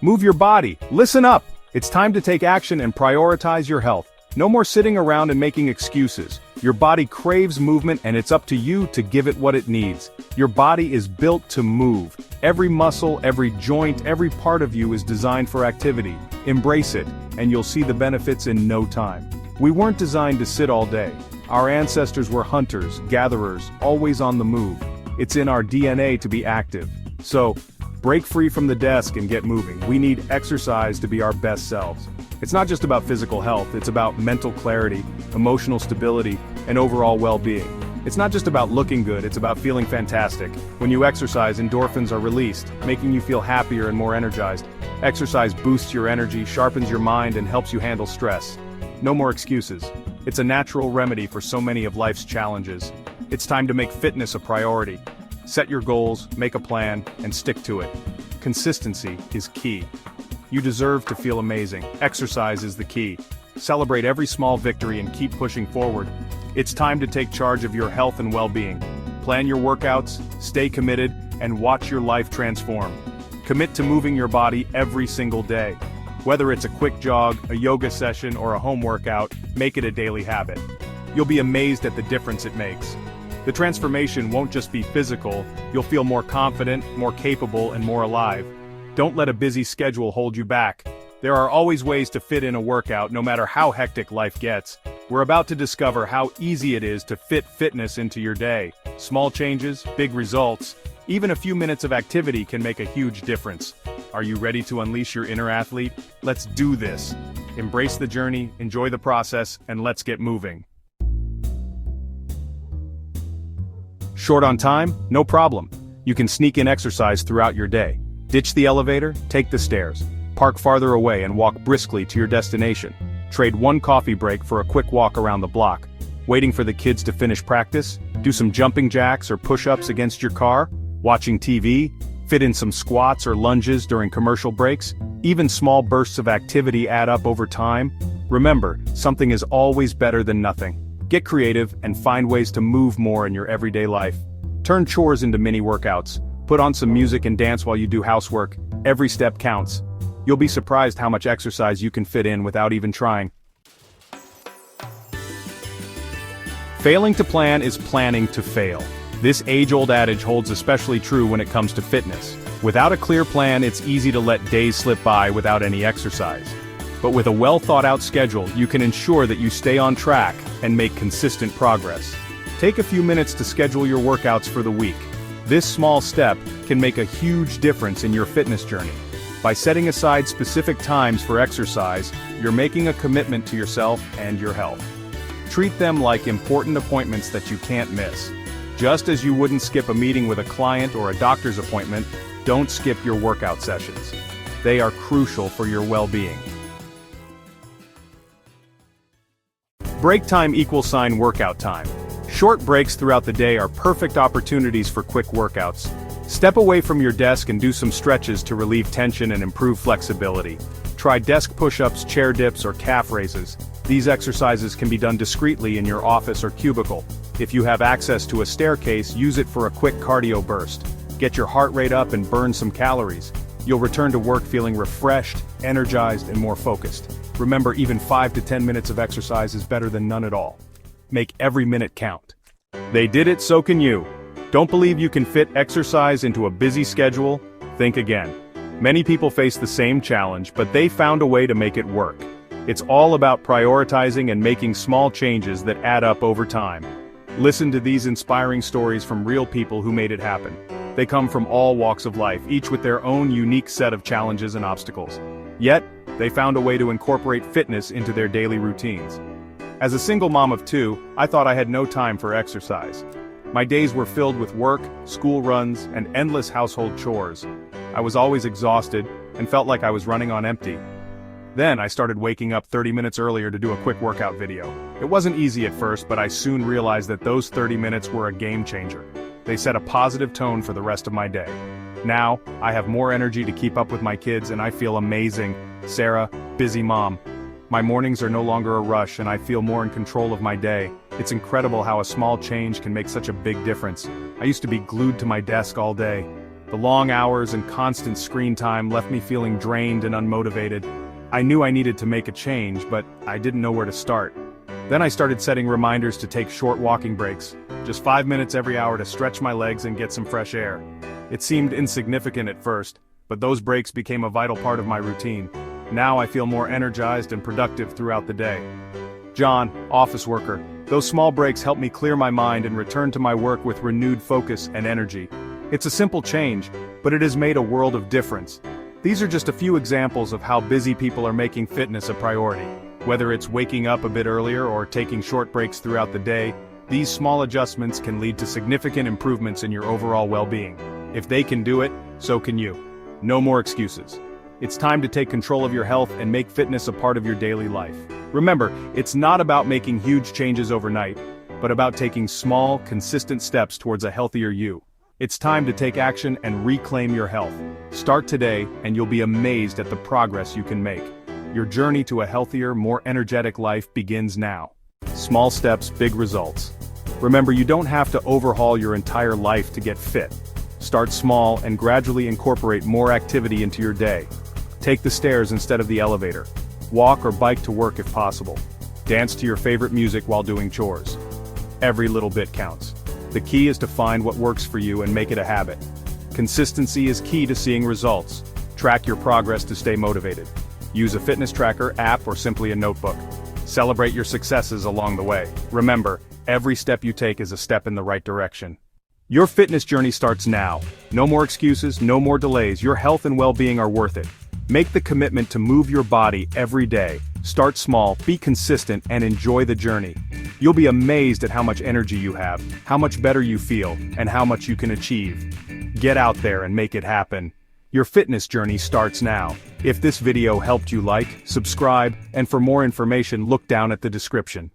Move your body, listen up! It's time to take action and prioritize your health. No more sitting around and making excuses. Your body craves movement and it's up to you to give it what it needs. Your body is built to move. Every muscle, every joint, every part of you is designed for activity. Embrace it, and you'll see the benefits in no time. We weren't designed to sit all day. Our ancestors were hunters, gatherers, always on the move. It's in our DNA to be active. So, break free from the desk and get moving. We need exercise to be our best selves. It's not just about physical health, it's about mental clarity, emotional stability, and overall well-being. It's not just about looking good, it's about feeling fantastic. When you exercise, endorphins are released, making you feel happier and more energized. Exercise boosts your energy, sharpens your mind, and helps you handle stress. No more excuses. It's a natural remedy for so many of life's challenges. It's time to make fitness a priority. Set your goals, make a plan, and stick to it. Consistency is key. You deserve to feel amazing. Exercise is the key. Celebrate every small victory and keep pushing forward. It's time to take charge of your health and well-being. Plan your workouts, stay committed, and watch your life transform. Commit to moving your body every single day. Whether it's a quick jog, a yoga session, or a home workout, make it a daily habit. You'll be amazed at the difference it makes. The transformation won't just be physical, you'll feel more confident, more capable, and more alive. Don't let a busy schedule hold you back. There are always ways to fit in a workout, no matter how hectic life gets. We're about to discover how easy it is to fit fitness into your day. Small changes, big results. Even a few minutes of activity can make a huge difference. Are you ready to unleash your inner athlete? Let's do this. Embrace the journey, enjoy the process, and let's get moving. Short on time? No problem. You can sneak in exercise throughout your day. Ditch the elevator, take the stairs. Park farther away and walk briskly to your destination. Trade one coffee break for a quick walk around the block. Waiting for the kids to finish practice? Do some jumping jacks or push-ups against your car? Watching TV? Fit in some squats or lunges during commercial breaks? Even small bursts of activity add up over time. Remember, something is always better than nothing. Get creative and find ways to move more in your everyday life. Turn chores into mini workouts. Put on some music and dance while you do housework. Every step counts. You'll be surprised how much exercise you can fit in without even trying. Failing to plan is planning to fail. This age-old adage holds especially true when it comes to fitness. Without a clear plan, it's easy to let days slip by without any exercise. But with a well-thought-out schedule, you can ensure that you stay on track and make consistent progress. Take a few minutes to schedule your workouts for the week. This small step can make a huge difference in your fitness journey. By setting aside specific times for exercise, you're making a commitment to yourself and your health. Treat them like important appointments that you can't miss. Just as you wouldn't skip a meeting with a client or a doctor's appointment, don't skip your workout sessions. They are crucial for your well-being. Break time = workout time. Short breaks throughout the day are perfect opportunities for quick workouts. Step away from your desk and do some stretches to relieve tension and improve flexibility. Try desk push-ups, chair dips, or calf raises. These exercises can be done discreetly in your office or cubicle. If you have access to a staircase, use it for a quick cardio burst. Get your heart rate up and burn some calories. You'll return to work feeling refreshed, energized, and more focused. Remember, even 5 to 10 minutes of exercise is better than none at all. Make every minute count. They did it, so can you. Don't believe you can fit exercise into a busy schedule? Think again. Many people face the same challenge, but they found a way to make it work. It's all about prioritizing and making small changes that add up over time. Listen to these inspiring stories from real people who made it happen. They come from all walks of life, each with their own unique set of challenges and obstacles. Yet, they found a way to incorporate fitness into their daily routines. As a single mom of 2, I thought I had no time for exercise. My days were filled with work, school runs, and endless household chores. I was always exhausted and felt like I was running on empty. Then I started waking up 30 minutes earlier to do a quick workout video. It wasn't easy at first, but I soon realized that those 30 minutes were a game changer. They set a positive tone for the rest of my day. Now, I have more energy to keep up with my kids and I feel amazing. Sarah, busy mom. My mornings are no longer a rush and I feel more in control of my day. It's incredible how a small change can make such a big difference. I used to be glued to my desk all day. The long hours and constant screen time left me feeling drained and unmotivated. I knew I needed to make a change, but I didn't know where to start. Then I started setting reminders to take short walking breaks, just 5 minutes every hour to stretch my legs and get some fresh air. It seemed insignificant at first, but those breaks became a vital part of my routine. Now I feel more energized and productive throughout the day. John, office worker, those small breaks help me clear my mind and return to my work with renewed focus and energy. It's a simple change, but it has made a world of difference. These are just a few examples of how busy people are making fitness a priority. Whether it's waking up a bit earlier or taking short breaks throughout the day, these small adjustments can lead to significant improvements in your overall well-being. If they can do it, so can you. No more excuses. It's time to take control of your health and make fitness a part of your daily life. Remember, it's not about making huge changes overnight, but about taking small, consistent steps towards a healthier you. It's time to take action and reclaim your health. Start today, and you'll be amazed at the progress you can make. Your journey to a healthier, more energetic life begins now. Small steps, big results. Remember, you don't have to overhaul your entire life to get fit. Start small and gradually incorporate more activity into your day. Take the stairs instead of the elevator. Walk or bike to work if possible. Dance to your favorite music while doing chores. Every little bit counts. The key is to find what works for you and make it a habit. Consistency is key to seeing results. Track your progress to stay motivated. Use a fitness tracker, app, or simply a notebook. Celebrate your successes along the way. Remember, every step you take is a step in the right direction. Your fitness journey starts now. No more excuses, no more delays. Your health and well-being are worth it. Make the commitment to move your body every day. Start small, be consistent, and enjoy the journey. You'll be amazed at how much energy you have, how much better you feel, and how much you can achieve. Get out there and make it happen. Your fitness journey starts now. If this video helped you, like, subscribe, and for more information look down at the description.